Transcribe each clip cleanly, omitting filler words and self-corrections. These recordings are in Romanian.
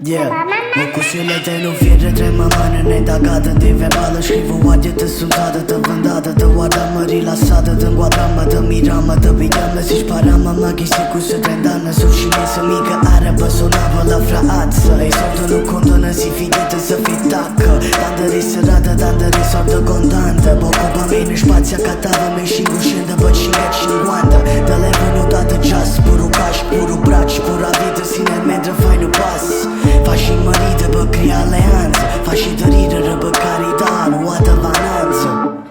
Yeah, o cușelete nu fiere tremă mână nedagată de verbală. Scrivo oaie de suntada, de vândată, de oada mării lasată, de înguadramă, de miramă, de bigama. Zici parama, maghisi cu să trendană, sus și mesă mică, arabă, sonavă la frață. E sortă nu condonă, si fidete să fii tacă. Dandări sărată, dandări sortă condantă. Bocoba mene, spația catava, me și ngușândă, băt și găt și nguandă. De levă nu dată ceas, puru caș, puru braci, pura vidă, sine medră, fai nu pas. Faci și mărită, bă, cria aleanță. Faci și dărire, răbă, caridar, oată vananță.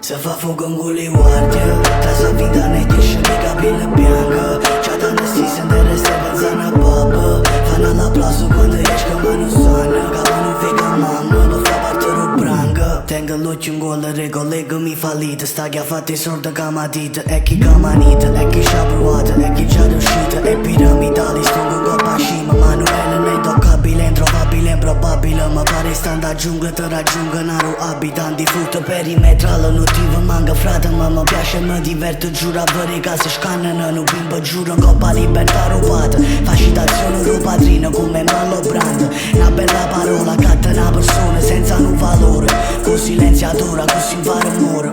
Să fa foc în guli oarte, ca să vinda netișă, mica bilă biancă. Cea-ta năstisă de reservă în zana babă. Fana la plasu când ești că mă nu soană. Ca mă nu vei ca mamă, bă, fa parterul brangă. Tengo luci în golă, regolegă mi falită. Staglia fate sorda ca matită, e chi ca manită, e chi și-a pruată, e chi ci-a riuscito. E piramidali, stongo în copa și Manuele neintocabile, introvabile, improbabile. Mă pare stand ajungă, te raggiungă, n-aru abitant. Diffuto perimetrală, nutivă, mangă, frate, mă piace, mă divert, giura, văre ca să-și canănă. Nu bimbă, giură, în copa libertà rubată. Facitazione, rupadrina, come malo brand. Una bella parola, catta una persona, senza un valore. Con silenziatura, così in fare amore.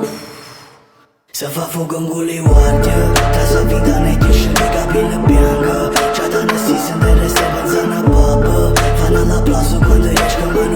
Se fa fuoco in guli guardia, casa vita ne dice che capire bianca. C'ha tante stesse in reserva in zona pop. Fanno l'applauso quando esce come